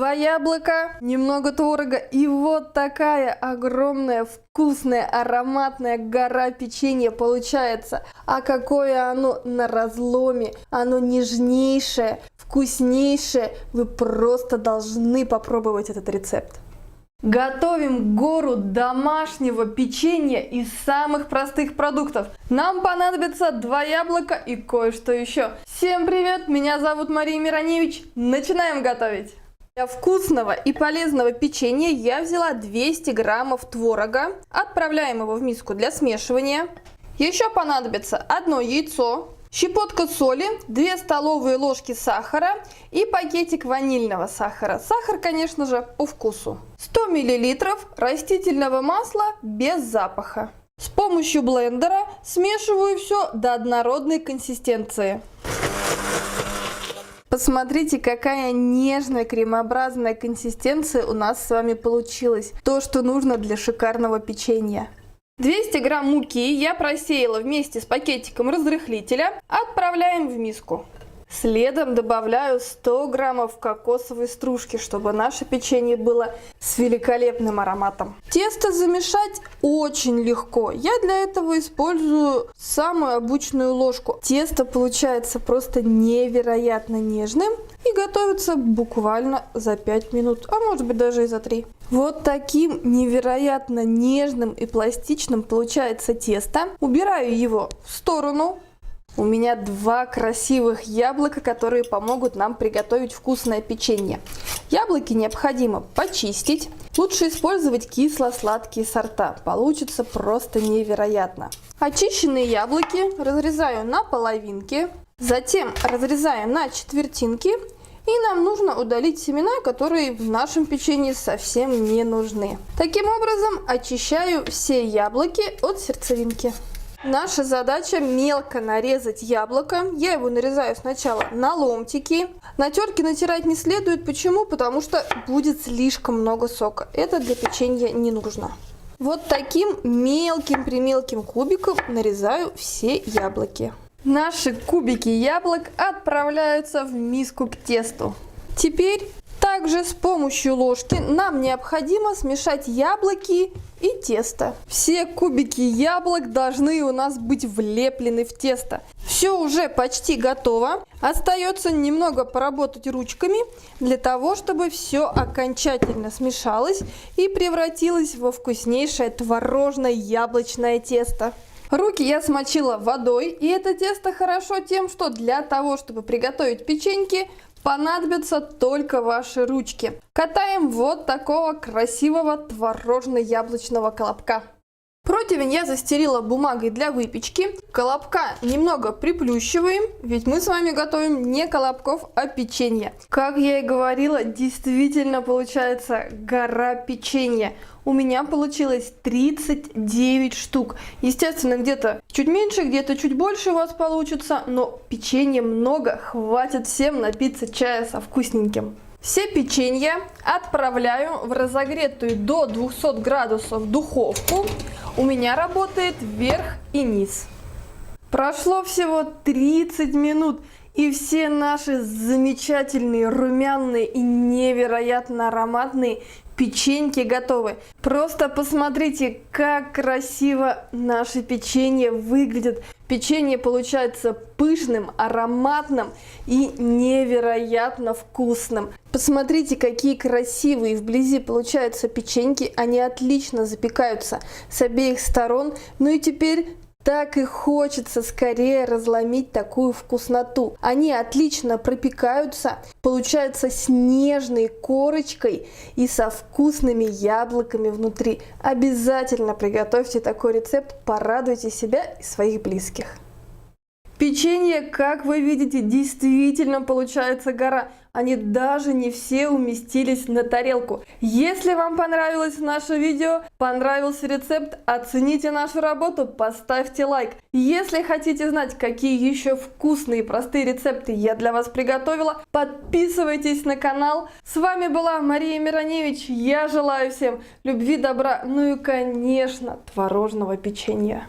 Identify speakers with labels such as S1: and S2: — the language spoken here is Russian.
S1: 2 яблока, немного творога и вот такая огромная, вкусная, ароматная гора печенья получается. А какое оно на разломе, оно нежнейшее, вкуснейшее. Вы просто должны попробовать этот рецепт. Готовим гору домашнего печенья из самых простых продуктов. Нам понадобится 2 яблока и кое-что еще. Всем привет, меня зовут Мария Мироневич. Начинаем готовить. Для вкусного и полезного печенья я взяла 200 граммов творога. Отправляем его в миску для смешивания. Еще понадобится 1 яйцо, щепотка соли, 2 столовые ложки сахара и пакетик ванильного сахара. Сахар, конечно же, по вкусу. 100 мл растительного масла без запаха. С помощью блендера смешиваю все до однородной консистенции. Посмотрите, какая нежная кремообразная консистенция у нас с вами получилась. То, что нужно для шикарного печенья. 200 грамм муки я просеяла вместе с пакетиком разрыхлителя. Отправляем в миску. Следом добавляю 100 граммов кокосовой стружки, чтобы наше печенье было с великолепным ароматом. Тесто замешать очень легко. Я для этого использую самую обычную ложку. Тесто получается просто невероятно нежным и готовится буквально за 5 минут, а может быть даже и за 3. Вот таким невероятно нежным и пластичным получается тесто. Убираю его в сторону. У меня 2 красивых яблока, которые помогут нам приготовить вкусное печенье. Яблоки необходимо почистить. Лучше использовать кисло-сладкие сорта. Получится просто невероятно. Очищенные яблоки разрезаю на половинки. Затем разрезаю на четвертинки. И нам нужно удалить семена, которые в нашем печенье совсем не нужны. Таким образом очищаю все яблоки от сердцевинки. Наша задача мелко нарезать яблоко. Я его нарезаю сначала на ломтики. На терке натирать не следует. Почему? Потому что будет слишком много сока. Это для печенья не нужно. Вот таким мелким-примелким кубиком нарезаю все яблоки. Наши кубики яблок отправляются в миску к тесту. Теперь также с помощью ложки нам необходимо смешать яблоки и тесто. Все кубики яблок должны у нас быть влеплены в тесто. Все уже почти готово. Остается немного поработать ручками для того, чтобы все окончательно смешалось и превратилось во вкуснейшее творожно-яблочное тесто. Руки я смочила водой, и это тесто хорошо тем, что для того, чтобы приготовить печеньки, понадобятся только ваши ручки. Катаем вот такого красивого творожно-яблочного колобка. Противень я застелила бумагой для выпечки. Колобка немного приплющиваем, ведь мы с вами готовим не колобков, а печенье. Как я и говорила, действительно получается гора печенья. У меня получилось 39 штук. Естественно, где-то чуть меньше, где-то чуть больше у вас получится, но печенья много, хватит всем напиться чая со вкусненьким. Все печенья отправляю в разогретую до 200 градусов духовку. У меня работает верх и низ. Прошло всего 30 минут. И все наши замечательные, румяные и невероятно ароматные печеньки готовы. Просто посмотрите, как красиво наше печенье выглядит. Печенье получается пышным, ароматным и невероятно вкусным. Посмотрите, какие красивые вблизи получаются печеньки. Они отлично запекаются с обеих сторон. Ну и теперь так и хочется скорее разломить такую вкусноту. Они отлично пропекаются, получаются с нежной корочкой и со вкусными яблоками внутри. Обязательно приготовьте такой рецепт, порадуйте себя и своих близких. Печенье, как вы видите, действительно получается гора. Они даже не все уместились на тарелку. Если вам понравилось наше видео, понравился рецепт, оцените нашу работу, поставьте лайк. Если хотите знать, какие еще вкусные и простые рецепты я для вас приготовила, подписывайтесь на канал. С вами была Мария Мироневич. Я желаю всем любви, добра, ну и, конечно, творожного печенья.